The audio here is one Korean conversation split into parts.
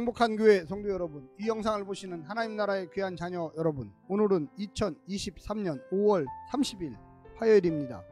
행복한 교회 성도 여러분, 이 영상을 보시는 하나님 나라의 귀한 자녀 여러분, 오늘은 2023년 5월 30일 화요일입니다.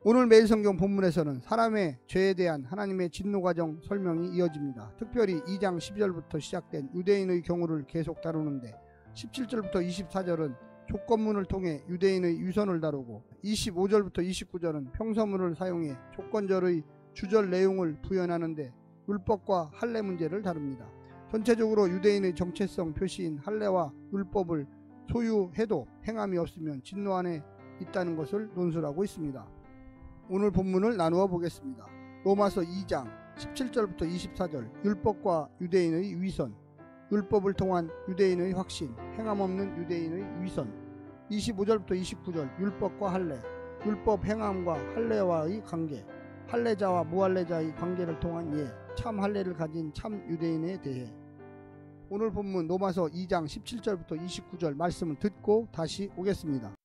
오늘 매일 성경 본문에서는 사람의 죄에 대한 하나님의 진노 과정 설명이 이어집니다. 특별히 2장 12절부터 시작된 유대인의 경우를 계속 다루는데 17절부터 24절은 조건문을 통해 유대인의 위선을 다루고 25절부터 29절은 평서문을 사용해 조건절의 주절 내용을 부연하는데 율법과 할례 문제를 다룹니다. 전체적으로 유대인의 정체성 표시인 할례와 율법을 소유해도 행함이 없으면 진노 안에 있다는 것을 논술하고 있습니다. 오늘 본문을 나누어 보겠습니다. 로마서 2장 17절부터 24절 율법과 유대인의 위선, 율법을 통한 유대인의 확신, 행함 없는 유대인의 위선. 25절부터 29절 율법과 할례, 율법 행함과 할례와의 관계, 할례자와 무할례자의 관계를 통한 예, 참 할례를 가진 참 유대인에 대해. 오늘 본문 로마서 2장 17절부터 29절 말씀을 듣고 다시 오겠습니다.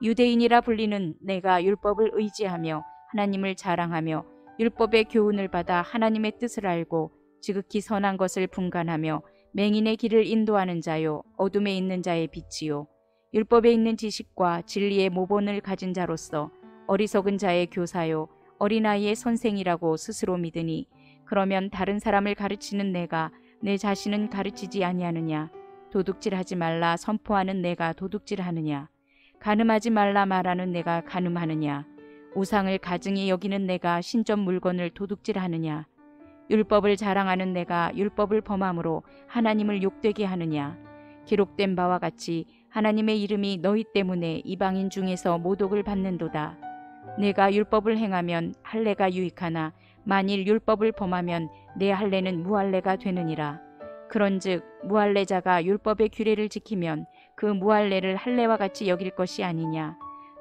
유대인이라 불리는 내가 율법을 의지하며 하나님을 자랑하며 율법의 교훈을 받아 하나님의 뜻을 알고 지극히 선한 것을 분간하며 맹인의 길을 인도하는 자요 어둠에 있는 자의 빛이요 율법에 있는 지식과 진리의 모본을 가진 자로서 어리석은 자의 교사요 어린아이의 선생이라고 스스로 믿으니 그러면 다른 사람을 가르치는 내가 내 자신은 가르치지 아니하느냐? 도둑질하지 말라 선포하는 내가 도둑질하느냐? 간음하지 말라 말하는 내가 간음하느냐? 우상을 가증히 여기는 내가 신전 물건을 도둑질하느냐? 율법을 자랑하는 내가 율법을 범함으로 하나님을 욕되게 하느냐? 기록된 바와 같이 하나님의 이름이 너희 때문에 이방인 중에서 모독을 받는도다. 내가 율법을 행하면 할례가 유익하나 만일 율법을 범하면 내 할례는 무할례가 되느니라. 그런즉 무할례자가 율법의 규례를 지키면 그 무할례를 할례와 같이 여길 것이 아니냐.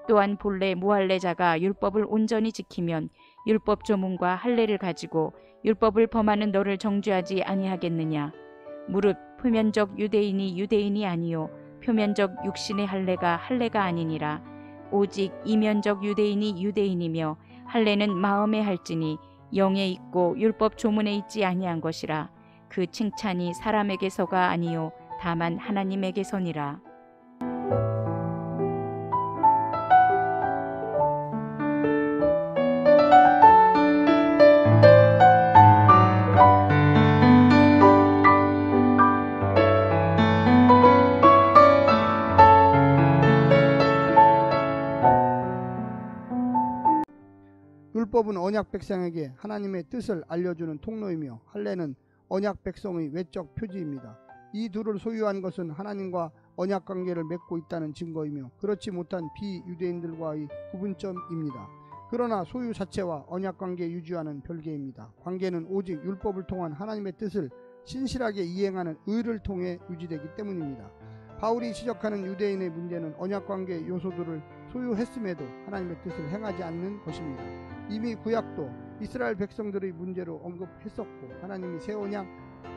또한 본래 무할례자가 율법을 온전히 지키면 율법 조문과 할례를 가지고 율법을 범하는 너를 정죄하지 아니하겠느냐. 무릇 표면적 유대인이 유대인이 아니요 표면적 육신의 할례가 할례가 아니니라. 오직 이면적 유대인이 유대인이며 할례는 마음에 할지니 영에 있고 율법 조문에 있지 아니한 것이라. 그 칭찬이 사람에게서가 아니요 다만 하나님에게서니라. 율법은 언약 백성에게 하나님의 뜻을 알려주는 통로이며 할례는 언약 백성의 외적 표지입니다. 이 둘을 소유한 것은 하나님과 언약 관계를 맺고 있다는 증거이며 그렇지 못한 비유대인들과의 구분점입니다. 그러나 소유 자체와 언약 관계 유지와는 별개입니다. 관계는 오직 율법을 통한 하나님의 뜻을 신실하게 이행하는 의를 통해 유지되기 때문입니다. 바울이 지적하는 유대인의 문제는 언약 관계 요소들을 소유했음에도 하나님의 뜻을 행하지 않는 것입니다. 이미 구약도 이스라엘 백성들의 문제로 언급했었고 하나님이 새 언약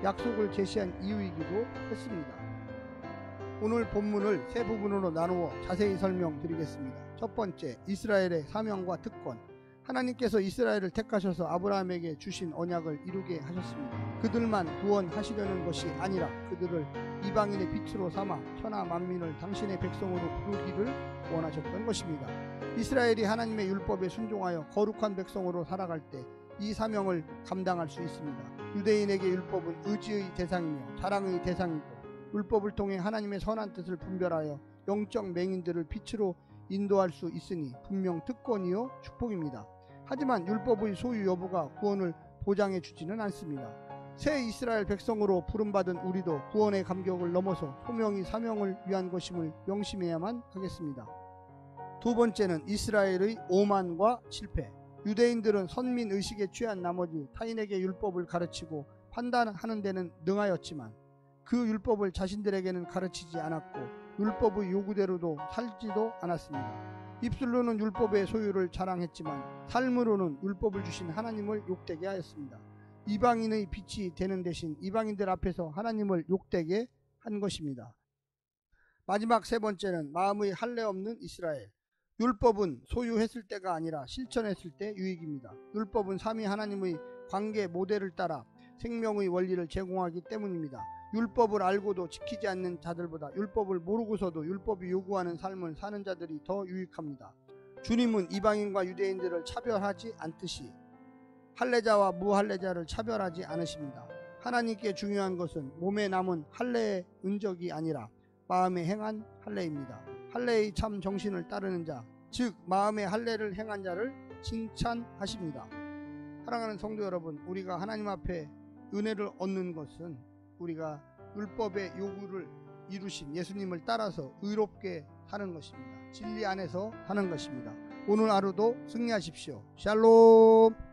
약속을 제시한 이유이기도 했습니다. 오늘 본문을 세 부분으로 나누어 자세히 설명드리겠습니다. 첫 번째, 이스라엘의 사명과 특권. 하나님께서 이스라엘을 택하셔서 아브라함에게 주신 언약을 이루게 하셨습니다. 그들만 구원하시려는 것이 아니라 그들을 이방인의 빛으로 삼아 천하 만민을 당신의 백성으로 부르기를 원하셨던 것입니다. 이스라엘이 하나님의 율법에 순종하여 거룩한 백성으로 살아갈 때 이 사명을 감당할 수 있습니다. 유대인에게 율법은 의지의 대상이며 자랑의 대상이고 율법을 통해 하나님의 선한 뜻을 분별하여 영적 맹인들을 빛으로 인도할 수 있으니 분명 특권이요 축복입니다. 하지만 율법의 소유 여부가 구원을 보장해 주지는 않습니다. 새 이스라엘 백성으로 부름받은 우리도 구원의 감격을 넘어서 소명이 사명을 위한 것임을 명심해야만 하겠습니다. 두 번째는 이스라엘의 오만과 실패. 유대인들은 선민의식에 취한 나머지 타인에게 율법을 가르치고 판단하는 데는 능하였지만 그 율법을 자신들에게는 가르치지 않았고 율법의 요구대로도 살지도 않았습니다. 입술로는 율법의 소유를 자랑했지만 삶으로는 율법을 주신 하나님을 욕되게 하였습니다. 이방인의 빛이 되는 대신 이방인들 앞에서 하나님을 욕되게 한 것입니다. 마지막 세 번째는 마음의 할례 없는 이스라엘. 율법은 소유했을 때가 아니라 실천했을 때 유익입니다. 율법은 삼위 하나님의 관계 모델을 따라 생명의 원리를 제공하기 때문입니다. 율법을 알고도 지키지 않는 자들보다 율법을 모르고서도 율법이 요구하는 삶을 사는 자들이 더 유익합니다. 주님은 이방인과 유대인들을 차별하지 않듯이 할례자와 무할례자를 차별하지 않으십니다. 하나님께 중요한 것은 몸에 남은 할례의 은적이 아니라 마음에 행한 할례입니다. 할례의 참 정신을 따르는 자, 즉 마음의 할례를 행한 자를 칭찬하십니다. 사랑하는 성도 여러분, 우리가 하나님 앞에 은혜를 얻는 것은 우리가 율법의 요구를 이루신 예수님을 따라서 의롭게 사는 것입니다. 진리 안에서 사는 것입니다. 오늘 하루도 승리하십시오. 샬롬.